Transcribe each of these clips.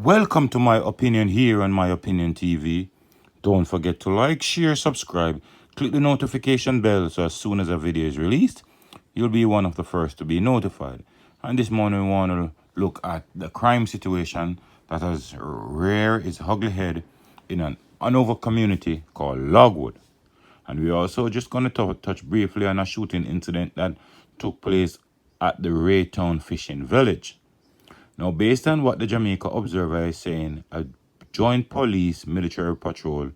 Welcome to My Opinion here on My Opinion TV. Don't forget to like, share, subscribe, click the notification bell so as soon as a video is released, you'll be one of the first to be notified. And this morning we want to look at the crime situation that has reared its ugly head in an Hanover community called Logwood. And we're also just going to touch briefly on a shooting incident that took place at the Raytown Fishing Village. Now, based on what the Jamaica Observer is saying, a joint police military patrol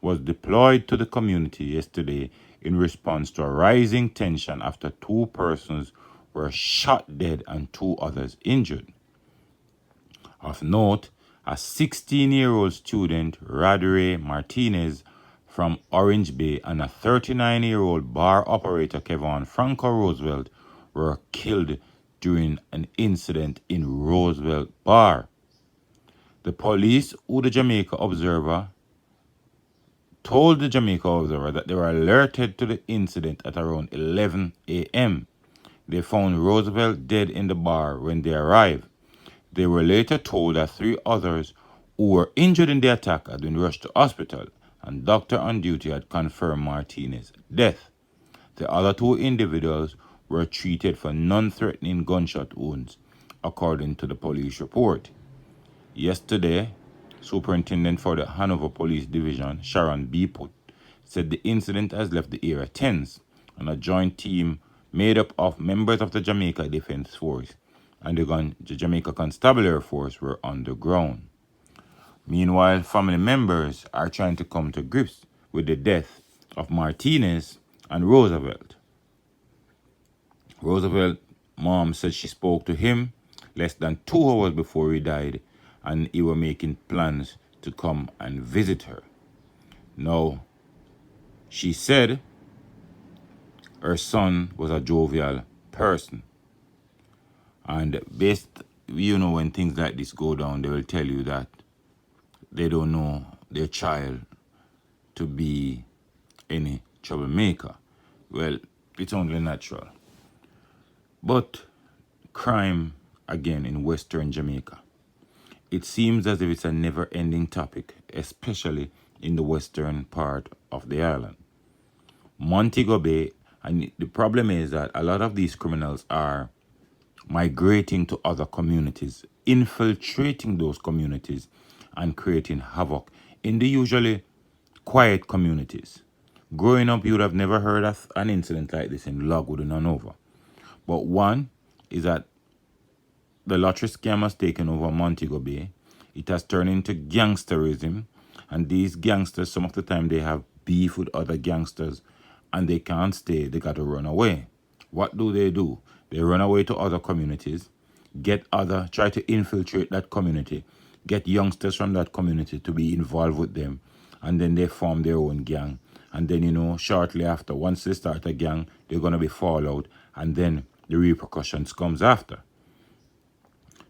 was deployed to the community yesterday in response to a rising tension after 2 persons were shot dead and 2 others injured. Of note, a 16-year-old student, Radre Martinez, from Orange Bay, and a 39-year-old bar operator, Kevon Franco Roosevelt, were killed during an incident in Roosevelt Bar. The police, who the Jamaica Observer told the Jamaica Observer that they were alerted to the incident at around 11 a.m. They found Roosevelt dead in the bar when they arrived. They were later told that 3 others who were injured in the attack had been rushed to hospital, and doctor on duty had confirmed Martinez's death. The other 2 individuals were treated for non-threatening gunshot wounds, according to the police report. Yesterday, Superintendent for the Hanover Police Division, Sharon B. Putt, said the incident has left the area tense, and a joint team made up of members of the Jamaica Defense Force and the Jamaica Constabulary Force were on the ground. Meanwhile, family members are trying to come to grips with the death of Martinez and Roosevelt. Roosevelt's mom said she spoke to him less than 2 hours before he died, and he were making plans to come and visit her. Now, she said her son was a jovial person. And when things like this go down, they will tell you that they don't know their child to be any troublemaker. Well, it's only natural. But crime, again, in Western Jamaica. It seems as if it's a never-ending topic, especially in the western part of the island. Montego Bay, and the problem is that a lot of these criminals are migrating to other communities, infiltrating those communities, and creating havoc in the usually quiet communities. Growing up, you would have never heard of an incident like this in Logwood and Hanover. But one is that the lottery scam has taken over Montego Bay. It has turned into gangsterism, and these gangsters, some of the time, they have beef with other gangsters, and they can't stay. They got to run away. What do? They run away to other communities, try to infiltrate that community, get youngsters from that community to be involved with them, and then they form their own gang. And then, shortly after, once they start a gang, they're going to be fallout, and then the repercussions comes after.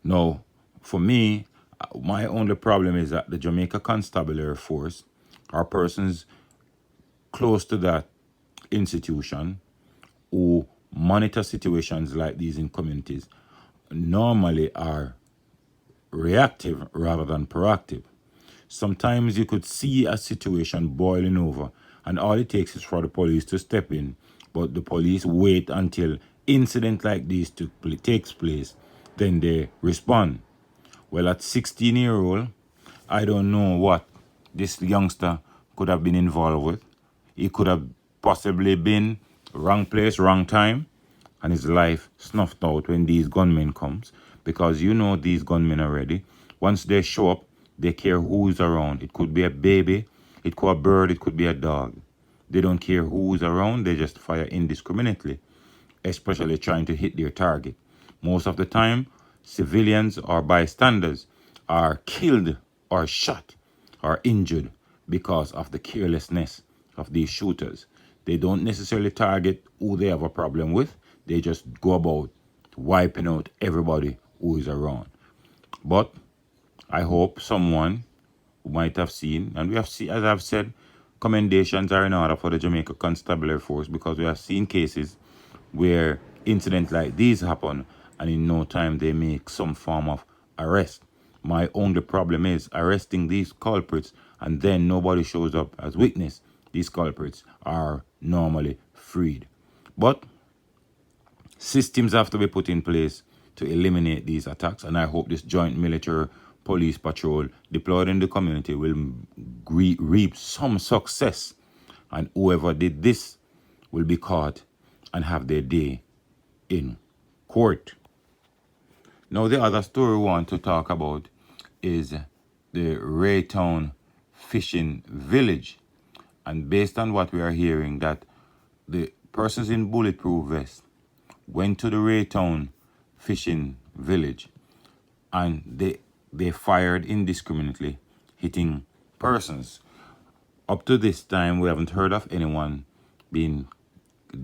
Now, for me, my only problem is that the Jamaica Constabulary Force, are persons close to that institution who monitor situations like these in communities, normally are reactive rather than proactive. Sometimes you could see a situation boiling over, and all it takes is for the police to step in, but the police wait until incident like this takes place, then they respond. Well, at 16-year-old, I don't know what this youngster could have been involved with. He could have possibly been wrong place, wrong time, and his life snuffed out when these gunmen comes, because these gunmen already. Once they show up, they care who's around. It could be a baby, it could be a bird, it could be a dog. They don't care who's around, they just fire indiscriminately, especially trying to hit their target. Most of the time, civilians or bystanders are killed or shot or injured because of the carelessness of these shooters. They don't necessarily target who they have a problem with. They just go about wiping out everybody who is around. But I hope someone who might have seen, and we have seen, as I've said, commendations are in order for the Jamaica Constabulary Force, because we have seen cases where incidents like these happen and in no time they make some form of arrest. My only problem is arresting these culprits and then nobody shows up as witness. These culprits are normally freed. But systems have to be put in place to eliminate these attacks, and I hope this joint military police patrol deployed in the community will reap some success, and whoever did this will be caught and have their day in court. Now, the other story we want to talk about is the Raytown fishing village. And based on what we are hearing, that the persons in bulletproof vests went to the Raytown fishing village and they fired indiscriminately, hitting persons. Up to this time, we haven't heard of anyone being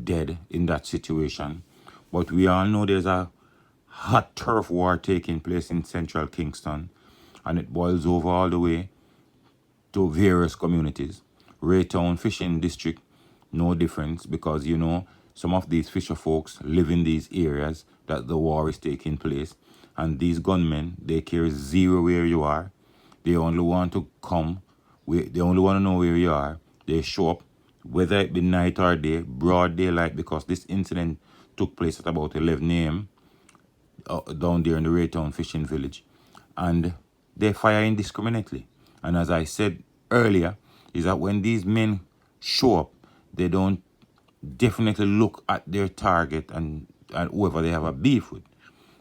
dead in that situation. But we all know there's a hot turf war taking place in central Kingston, and it boils over all the way to various communities. Raytown Fishing District, no difference, because you know some of these fisher folks live in these areas that the war is taking place, and these gunmen, they care zero where you are. They only want to come, they only want to know where you are. They show up, whether it be night or day, broad daylight, because this incident took place at about 11 a.m. Down there in the Raytown Fishing Village, and they fire indiscriminately. And as I said earlier, is that when these men show up, they don't definitely look at their target and whoever they have a beef with.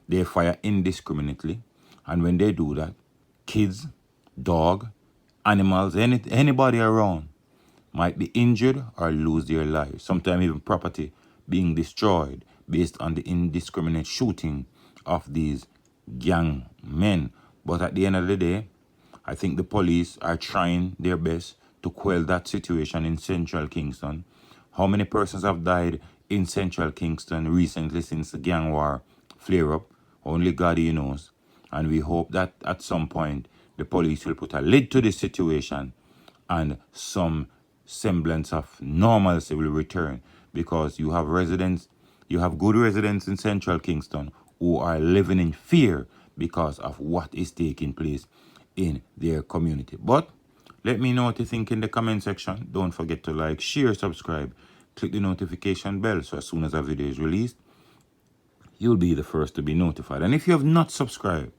They fire indiscriminately, and when they do that, kids, dog, animals, anybody around might be injured or lose their lives. Sometimes even property being destroyed based on the indiscriminate shooting of these gang men. But at the end of the day, I think the police are trying their best to quell that situation in central Kingston. How many persons have died in central Kingston recently since the gang war flare up? Only God knows. And we hope that at some point the police will put a lid to this situation and some semblance of normalcy will return, because you have good residents in central Kingston who are living in fear because of what is taking place in their community. But let me know what you think in the comment section. Don't forget to like, share, subscribe, click the notification bell so as soon as a video is released, you'll be the first to be notified. And if you have not subscribed,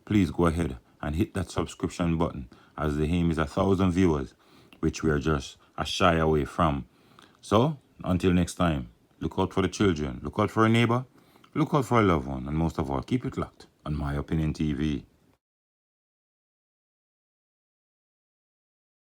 please go ahead and hit that subscription button, as the aim is 1,000 viewers, which we are just a shy away from. So until next time, look out for the children, look out for a neighbor, look out for a loved one, and most of all, keep it locked on My Opinion TV.